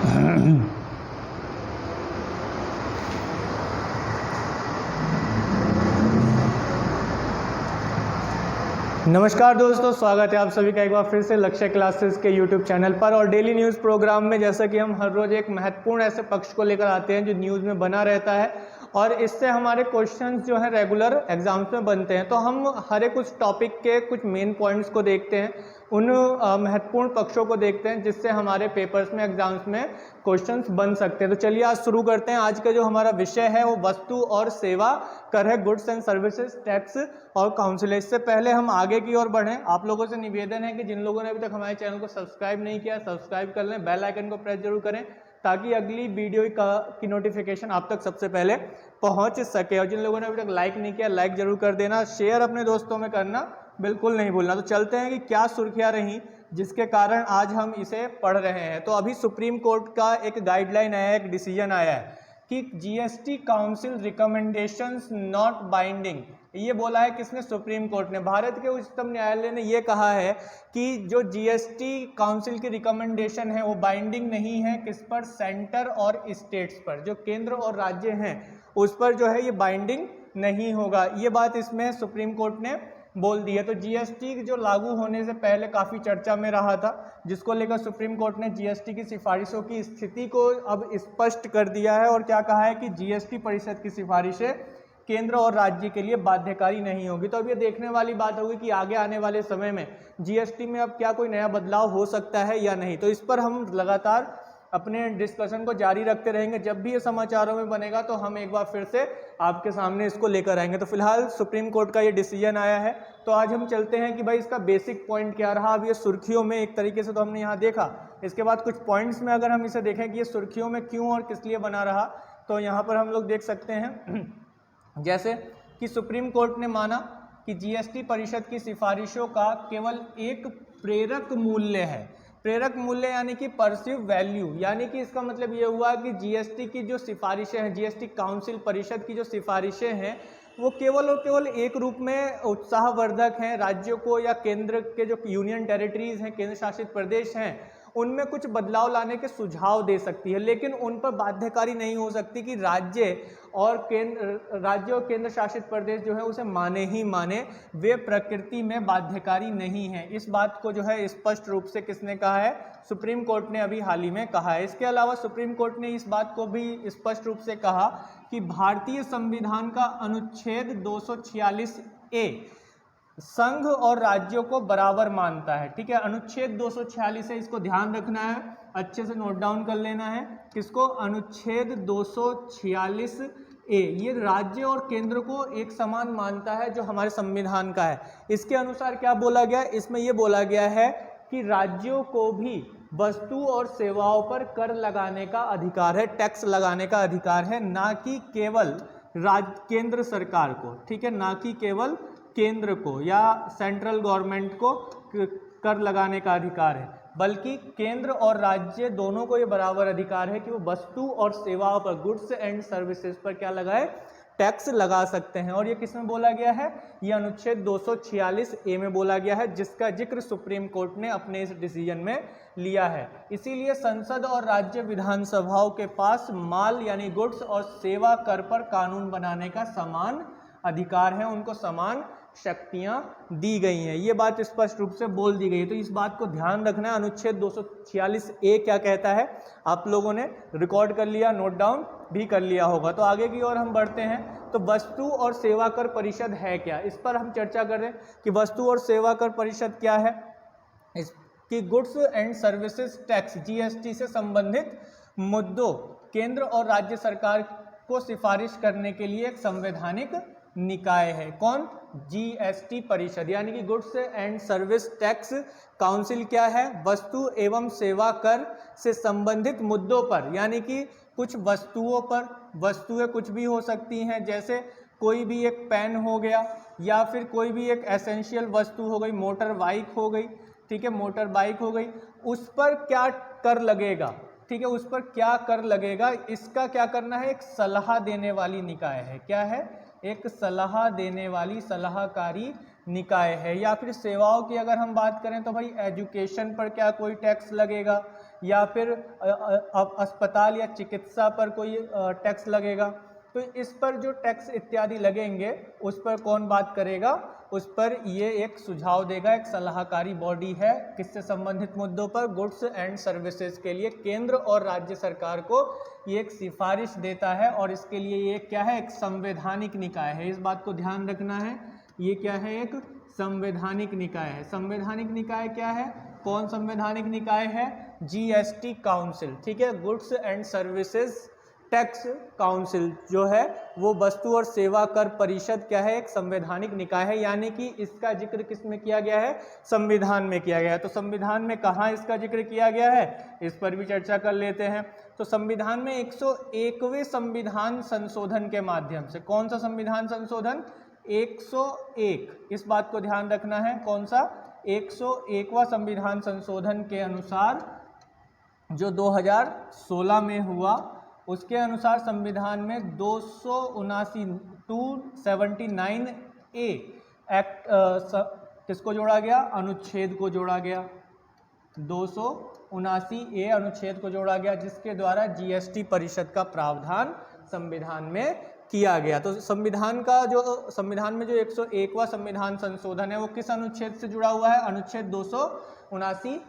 नमस्कार दोस्तों, स्वागत है आप सभी का एक बार फिर से लक्ष्य क्लासेस के YouTube चैनल पर। और डेली न्यूज़ प्रोग्राम में जैसा कि हम हर रोज़ एक महत्वपूर्ण ऐसे पक्ष को लेकर आते हैं जो न्यूज़ में बना रहता है और इससे हमारे क्वेश्चंस जो हैं रेगुलर एग्जाम्स में बनते हैं। तो हम हर एक उस टॉपिक के कुछ मेन पॉइंट्स को देखते हैं, उन महत्वपूर्ण पक्षों को देखते हैं जिससे हमारे पेपर्स में एग्जाम्स में क्वेश्चंस बन सकते हैं। तो चलिए आज शुरू करते हैं। आज का जो हमारा विषय है वो वस्तु और सेवा कर है, गुड्स एंड सर्विसेज टैक्स और काउंसिल। इससे पहले हम आगे की ओर बढ़ें, आप लोगों से निवेदन है कि जिन लोगों ने अभी तक हमारे चैनल को सब्सक्राइब नहीं किया, सब्सक्राइब कर लें, बेल आइकन को प्रेस जरूर करें ताकि अगली वीडियो की नोटिफिकेशन आप तक सबसे पहले पहुंच सके। और जिन लोगों ने अभी तक लाइक नहीं किया, लाइक जरूर कर देना, शेयर अपने दोस्तों में करना बिल्कुल नहीं भूलना। तो चलते हैं कि क्या सुर्खियां रहीं जिसके कारण आज हम इसे पढ़ रहे हैं। तो अभी सुप्रीम कोर्ट का एक गाइडलाइन आया है, एक डिसीजन आया है कि GST council recommendations not binding. ये बोला है किसने? सुप्रीम कोर्ट ने। भारत के उच्चतम न्यायालय ने ये कहा है कि जो जीएसटी काउंसिल की रिकमेंडेशन है वो बाइंडिंग नहीं है। किस पर? सेंटर और स्टेट्स पर, जो केंद्र और राज्य हैं उस पर जो है ये बाइंडिंग नहीं होगा। ये बात इसमें सुप्रीम कोर्ट ने बोल दी है। तो जीएसटी जो लागू होने से पहले काफ़ी चर्चा में रहा था, जिसको लेकर सुप्रीम कोर्ट ने जीएसटी की सिफारिशों की स्थिति को अब स्पष्ट कर दिया है और क्या कहा है कि जीएसटी परिषद की सिफारिशें केंद्र और राज्य के लिए बाध्यकारी नहीं होगी। तो अब ये देखने वाली बात होगी कि आगे आने वाले समय में जीएसटी में अब क्या कोई नया बदलाव हो सकता है या नहीं। तो इस पर हम लगातार अपने डिस्कशन को जारी रखते रहेंगे। जब भी ये समाचारों में बनेगा तो हम एक बार फिर से आपके सामने इसको लेकर आएंगे। तो फिलहाल सुप्रीम कोर्ट का ये डिसीजन आया है, तो आज हम चलते हैं कि भाई इसका बेसिक पॉइंट क्या रहा। अब ये सुर्खियों में एक तरीके से तो हमने यहाँ देखा, इसके बाद कुछ पॉइंट्स में अगर हम इसे देखें कि ये सुर्खियों में क्यों और किस लिए बना रहा, तो यहाँ पर हम लोग देख सकते हैं जैसे कि सुप्रीम कोर्ट ने माना कि जीएसटी परिषद की सिफारिशों का केवल एक प्रेरक मूल्य है। प्रेरक मूल्य यानी कि परसीव वैल्यू, यानी कि इसका मतलब ये हुआ कि जीएसटी की जो सिफारिशें हैं, जीएसटी काउंसिल परिषद की जो सिफारिशें हैं वो केवल और केवल एक रूप में उत्साहवर्धक हैं। राज्यों को या केंद्र के जो यूनियन टेरिटरीज हैं, केंद्र शासित प्रदेश हैं, उनमें कुछ बदलाव लाने के सुझाव दे सकती है, लेकिन उन पर बाध्यकारी नहीं हो सकती कि राज्य और केंद्र शासित प्रदेश जो है उसे माने ही माने। वे प्रकृति में बाध्यकारी नहीं है। इस बात को जो है स्पष्ट रूप से किसने कहा है? सुप्रीम कोर्ट ने अभी हाल ही में कहा है। इसके अलावा सुप्रीम कोर्ट ने इस बात को भी स्पष्ट रूप से कहा कि भारतीय संविधान का अनुच्छेद 246A संघ और राज्यों को बराबर मानता है। ठीक है, अनुच्छेद 246 है, इसको ध्यान रखना है, अच्छे से नोट डाउन कर लेना है। किसको? अनुच्छेद 246A ये राज्य और केंद्र को एक समान मानता है, जो हमारे संविधान का है। इसके अनुसार क्या बोला गया? इसमें यह बोला गया है कि राज्यों को भी वस्तु और सेवाओं पर कर लगाने का अधिकार है, टैक्स लगाने का अधिकार है, ना कि केवल केंद्र सरकार को। ठीक है, ना कि केवल केंद्र को या सेंट्रल गवर्नमेंट को कर लगाने का अधिकार है, बल्कि केंद्र और राज्य दोनों को ये बराबर अधिकार है कि वो वस्तु और सेवाओं पर, गुड्स एंड सर्विसेज पर क्या लगाए? टैक्स लगा सकते हैं। और ये किस में बोला गया है? ये अनुच्छेद 246A में बोला गया है, जिसका जिक्र सुप्रीम कोर्ट ने अपने इस डिसीजन में लिया है। इसीलिए संसद और राज्य विधानसभाओं के पास माल यानी गुड्स और सेवा कर पर कानून बनाने का समान अधिकार है, उनको समान शक्तियां दी गई हैं। ये बात स्पष्ट रूप से बोल दी गई है। तो इस बात को ध्यान रखना है। अनुच्छेद 246A क्या कहता है आप लोगों ने रिकॉर्ड कर लिया, नोट डाउन भी कर लिया होगा। तो आगे की ओर हम बढ़ते हैं। तो वस्तु और सेवा कर परिषद है क्या, इस पर हम चर्चा कर रहे हैं कि वस्तु और सेवा कर परिषद क्या है। इसकी goods and services tax GST से संबंधित मुद्दों केंद्र और राज्य सरकार को सिफारिश करने के लिए एक संवैधानिक निकाय है। कौन? जीएसटी परिषद, यानी कि goods and service tax council क्या है? वस्तु एवं सेवा कर से संबंधित मुद्दों पर, यानी कि कुछ वस्तुओं पर, वस्तुएं कुछ भी हो सकती हैं, जैसे कोई भी एक पेन हो गया या फिर कोई भी एक एसेंशियल वस्तु हो गई, मोटर बाइक हो गई। ठीक है, मोटर बाइक हो गई, उस पर क्या कर लगेगा? ठीक है, उस पर क्या कर लगेगा, इसका क्या करना है? एक सलाह देने वाली निकाय है। क्या है? एक सलाह देने वाली सलाहकारी निकाय है। या फिर सेवाओं की अगर हम बात करें तो भाई एजुकेशन पर क्या कोई टैक्स लगेगा, या फिर अस्पताल या चिकित्सा पर कोई टैक्स लगेगा, तो इस पर जो टैक्स इत्यादि लगेंगे उस पर कौन बात करेगा, उस पर ये एक सुझाव देगा। एक सलाहकारी बॉडी है किससे संबंधित मुद्दों पर, गुड्स एंड सर्विसेज के लिए केंद्र और राज्य सरकार को ये एक सिफारिश देता है, और इसके लिए ये क्या है, एक संवैधानिक निकाय है। इस बात को ध्यान रखना है, ये क्या है, एक संवैधानिक निकाय है। संवैधानिक निकाय क्या है, कौन संवैधानिक निकाय है, जीएसटी काउंसिल, ठीक है, goods and services tax council जो है वो वस्तु और सेवा कर परिषद क्या है, एक संवैधानिक निकाय है, यानी कि इसका जिक्र किस में किया गया है, संविधान में किया गया है। तो संविधान में कहाँ इसका जिक्र किया गया है, इस पर भी चर्चा कर लेते हैं। तो संविधान में 101वें संविधान संशोधन के माध्यम से, कौन सा संविधान संशोधन, 101, इस बात को ध्यान रखना है, कौन सा, 101वां संविधान संशोधन के अनुसार जो 2016 में हुआ, उसके अनुसार संविधान में 279 ए एक्ट किसको जोड़ा गया, अनुच्छेद को जोड़ा गया, 279 ए अनुच्छेद को जोड़ा गया, जिसके द्वारा जीएसटी परिषद का प्रावधान संविधान में किया गया। तो संविधान में जो 101वां संविधान संशोधन है वो किस अनुच्छेद से जुड़ा हुआ है, अनुच्छेद 279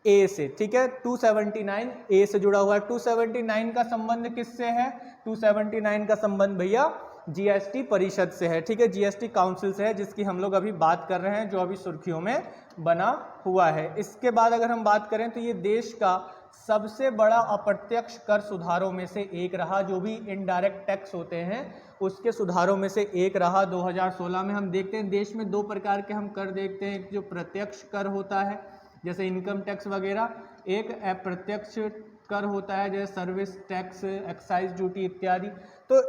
ए से, ठीक है, 279 ए से जुड़ा हुआ है। 279 का संबंध किससे है, 279 का संबंध भैया जीएसटी परिषद से है, ठीक है, जीएसटी काउंसिल से है, जिसकी हम लोग अभी बात कर रहे हैं, जो अभी सुर्खियों में बना हुआ है। इसके बाद अगर हम बात करें तो ये देश का सबसे बड़ा अप्रत्यक्ष कर सुधारों में से एक रहा, जो भी इनडायरेक्ट टैक्स होते हैं उसके सुधारों में से एक रहा। 2016 में हम देखते हैं देश में दो प्रकार के हम कर देखते हैं, एक जो प्रत्यक्ष कर होता है जैसे इनकम टैक्स वगैरह, एक अप्रत्यक्ष कर होता है जैसे सर्विस टैक्स, एक्साइज ड्यूटी इत्यादि। तो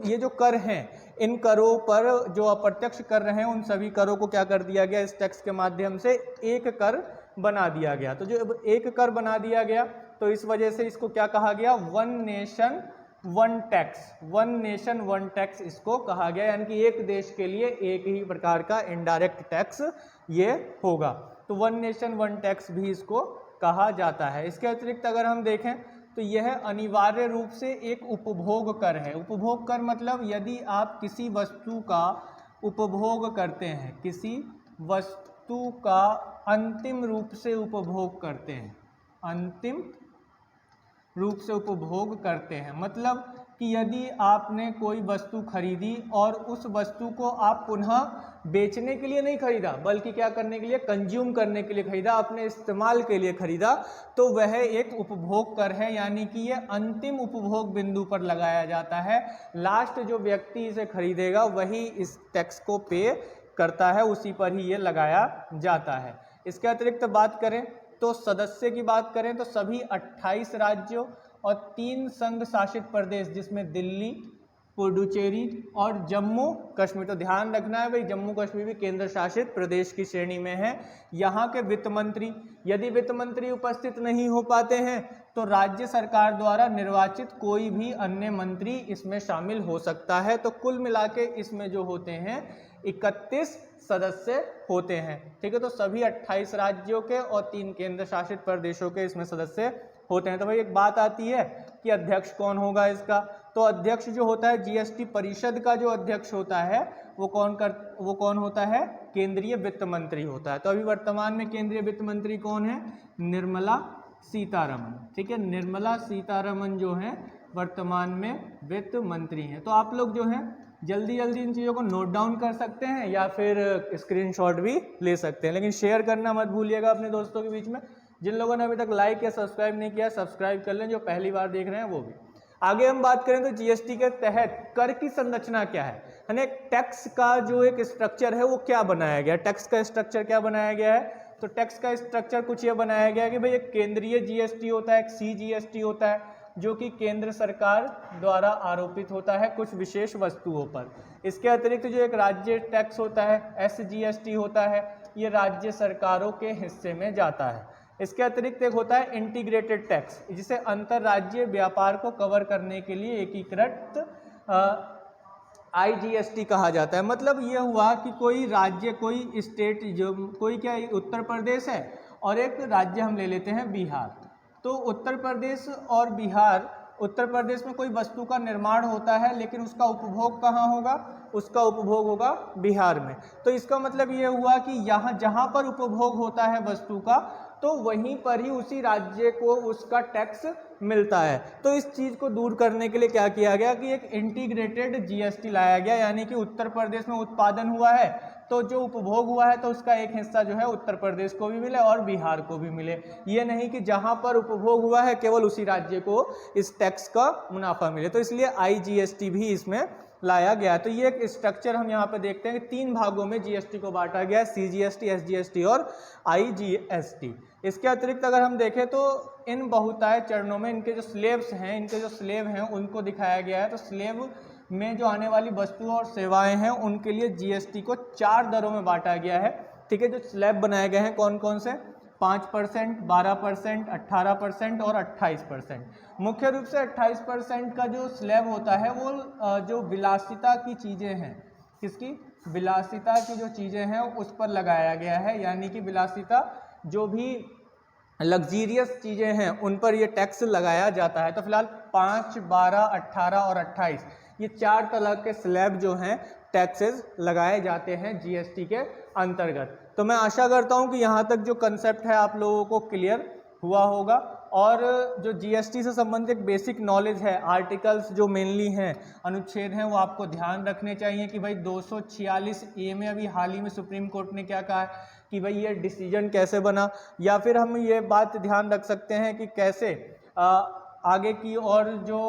ये जो कर हैं, इन करों पर जो अप्रत्यक्ष कर रहे हैं उन सभी करों को क्या कर दिया गया, इस टैक्स के माध्यम से एक कर बना दिया गया। तो जो एक कर बना दिया गया तो इस वजह से इसको क्या कहा गया, one nation one tax, one nation one tax इसको कहा गया, यानी कि एक देश के लिए एक ही प्रकार का इनडायरेक्ट टैक्स ये होगा। तो वन नेशन वन टैक्स भी इसको कहा जाता है। इसके अतिरिक्त अगर हम देखें तो यह अनिवार्य रूप से एक उपभोग कर है। उपभोग कर मतलब यदि आप किसी वस्तु का उपभोग करते हैं, किसी वस्तु का अंतिम रूप से उपभोग करते हैं, अंतिम रूप से उपभोग करते हैं, मतलब कि यदि आपने कोई वस्तु खरीदी और उस वस्तु को आप पुनः बेचने के लिए नहीं खरीदा बल्कि क्या करने के लिए, कंज्यूम करने के लिए खरीदा, अपने इस्तेमाल के लिए खरीदा, तो वह एक उपभोग कर है, यानी कि यह अंतिम उपभोग बिंदु पर लगाया जाता है। लास्ट जो व्यक्ति इसे खरीदेगा वही इस टैक्स को पे करता है, उसी पर ही ये लगाया जाता है। इसके अतिरिक्त बात करें तो सदस्य की बात करें तो सभी 28 राज्यों और 3 संघ शासित प्रदेश जिसमें दिल्ली, पुडुचेरी और जम्मू कश्मीर, तो ध्यान रखना है भाई जम्मू कश्मीर भी केंद्र शासित प्रदेश की श्रेणी में है। यहाँ के वित्त मंत्री, यदि वित्त मंत्री उपस्थित नहीं हो पाते हैं तो राज्य सरकार द्वारा निर्वाचित कोई भी अन्य मंत्री इसमें शामिल हो सकता है। तो कुल मिला के इसमें जो होते हैं 31 सदस्य होते हैं, ठीक है। तो सभी 28 राज्यों के और 3 केंद्र शासित प्रदेशों के इसमें सदस्य होते हैं। तो भाई एक बात आती है कि अध्यक्ष कौन होगा इसका, तो अध्यक्ष जो होता है जीएसटी परिषद का जो अध्यक्ष होता है वो कौन होता है, केंद्रीय वित्त मंत्री होता है। तो अभी वर्तमान में केंद्रीय वित्त मंत्री कौन है, निर्मला सीतारमण, ठीक है, निर्मला सीतारमण जो है वर्तमान में वित्त मंत्री हैं। तो आप लोग जो है जल्दी जल्दी इन चीज़ों को नोट डाउन कर सकते हैं या फिर स्क्रीनशॉट भी ले सकते हैं, लेकिन शेयर करना मत भूलिएगा अपने दोस्तों के बीच में। जिन लोगों ने अभी तक लाइक या सब्सक्राइब नहीं किया सब्सक्राइब कर लें, जो पहली बार देख रहे हैं वो भी। आगे हम बात करें तो जीएसटी के तहत कर की संरचना क्या है, यानी टैक्स का जो एक स्ट्रक्चर है वो क्या बनाया गया, टैक्स का स्ट्रक्चर क्या बनाया गया है। तो टैक्स का स्ट्रक्चर कुछ ये बनाया गया कि भाई एक केंद्रीय जीएसटी होता है, एक सीजीएसटी होता है जो कि केंद्र सरकार द्वारा आरोपित होता है कुछ विशेष वस्तुओं पर। इसके अतिरिक्त जो एक राज्य टैक्स होता है, एसजीएसटी होता है, ये राज्य सरकारों के हिस्से में जाता है। इसके अतिरिक्त एक होता है इंटीग्रेटेड टैक्स, जिसे अंतर्राज्यीय व्यापार को कवर करने के लिए एकीकृत आईजीएसटी कहा जाता है। मतलब ये हुआ कि कोई राज्य, कोई स्टेट, जो कोई क्या उत्तर प्रदेश है और एक राज्य हम ले लेते हैं बिहार, तो उत्तर प्रदेश और बिहार, उत्तर प्रदेश में कोई वस्तु का निर्माण होता है लेकिन उसका उपभोग कहाँ होगा, उसका उपभोग होगा बिहार में। तो इसका मतलब ये हुआ कि यहाँ जहाँ पर उपभोग होता है वस्तु का तो वहीं पर ही उसी राज्य को उसका टैक्स मिलता है। तो इस चीज़ को दूर करने के लिए क्या किया गया कि एक इंटीग्रेटेड जीएसटी लाया गया, यानी कि उत्तर प्रदेश में उत्पादन हुआ है तो जो उपभोग हुआ है तो उसका एक हिस्सा जो है उत्तर प्रदेश को भी मिले और बिहार को भी मिले। ये नहीं कि जहाँ पर उपभोग हुआ है केवल उसी राज्य को इस टैक्स का मुनाफा मिले। तो इसलिए आईजीएसटी भी इसमें लाया गया। तो ये एक स्ट्रक्चर हम यहाँ पे देखते हैं कि 3 भागों में जीएसटी को बांटा गया है, सीजीएसटी, एसजीएसटी और आईजीएसटी। इसके अतिरिक्त अगर हम देखें तो इन बहुतायत चरणों में इनके जो स्लेब्स हैं, इनके जो स्लेब हैं उनको दिखाया गया है। तो स्लेब में जो आने वाली वस्तुएं और सेवाएं हैं उनके लिए जीएसटी को 4 दरों में बांटा गया है। ठीक है, जो स्लैब बनाए गए हैं कौन कौन से, 5%, 12%, 18% और 28%। मुख्य रूप से 28% का जो स्लैब होता है वो जो विलासिता की चीज़ें हैं, किसकी, विलासिता की जो चीज़ें हैं उस पर लगाया गया है। यानी कि विलासिता जो भी लग्जीरियस चीज़ें हैं उन पर ये टैक्स लगाया जाता है। तो फिलहाल 5, 12, 18 और 28 ये 4 तरह के स्लैब जो हैं टैक्सेस लगाए जाते हैं जीएसटी के अंतर्गत। तो मैं आशा करता हूं कि यहाँ तक जो कंसेप्ट है आप लोगों को क्लियर हुआ होगा। और जो जीएसटी से संबंधित बेसिक नॉलेज है, आर्टिकल्स जो मेनली हैं, अनुच्छेद हैं, वो आपको ध्यान रखने चाहिए कि भाई 246A में अभी हाल ही में सुप्रीम कोर्ट ने क्या कहा है कि भाई ये डिसीजन कैसे बना, या फिर हम ये बात ध्यान रख सकते हैं कि कैसे आगे की और जो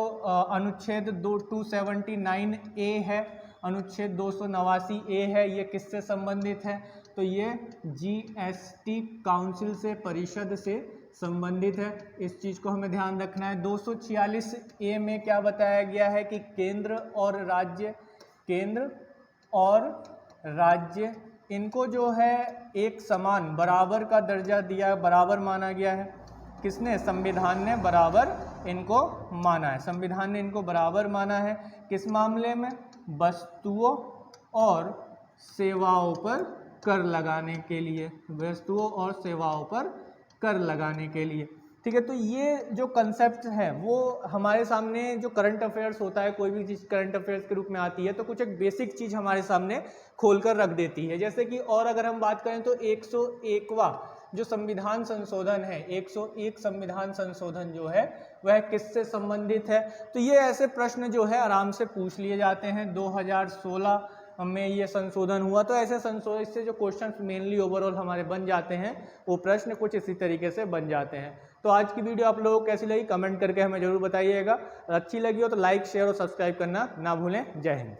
अनुच्छेद 279A है, अनुच्छेद 289A है, ये किससे संबंधित है, तो ये जीएसटी काउंसिल से, परिषद से संबंधित है। इस चीज़ को हमें ध्यान रखना है। 246A में क्या बताया गया है कि केंद्र और राज्य इनको जो है एक समान बराबर का दर्जा दिया, बराबर माना गया है। किसने, संविधान ने बराबर इनको माना है, संविधान ने इनको बराबर माना है। किस मामले में, वस्तुओं और सेवाओं पर कर लगाने के लिए, वस्तुओं और सेवाओं पर कर लगाने के लिए। ठीक है, तो ये जो कंसेप्ट है वो हमारे सामने, जो करंट अफेयर्स होता है, कोई भी चीज़ करंट अफेयर्स के रूप में आती है तो कुछ एक बेसिक चीज़ हमारे सामने खोलकर रख देती है। जैसे कि और अगर हम बात करें तो 101वां जो संविधान संशोधन है, 101 संविधान संशोधन जो है वह किससे संबंधित है। तो ये ऐसे प्रश्न जो है आराम से पूछ लिए जाते हैं। 2016 में ये संशोधन हुआ, तो ऐसे संशोधन, इससे जो क्वेश्चन मेनली ओवरऑल हमारे बन जाते हैं वो प्रश्न कुछ इसी तरीके से बन जाते हैं। तो आज की वीडियो आप लोगों को कैसी लगी कमेंट करके हमें जरूर बताइएगा। अच्छी लगी हो तो लाइक, शेयर और सब्सक्राइब करना ना भूलें। जय हिंद।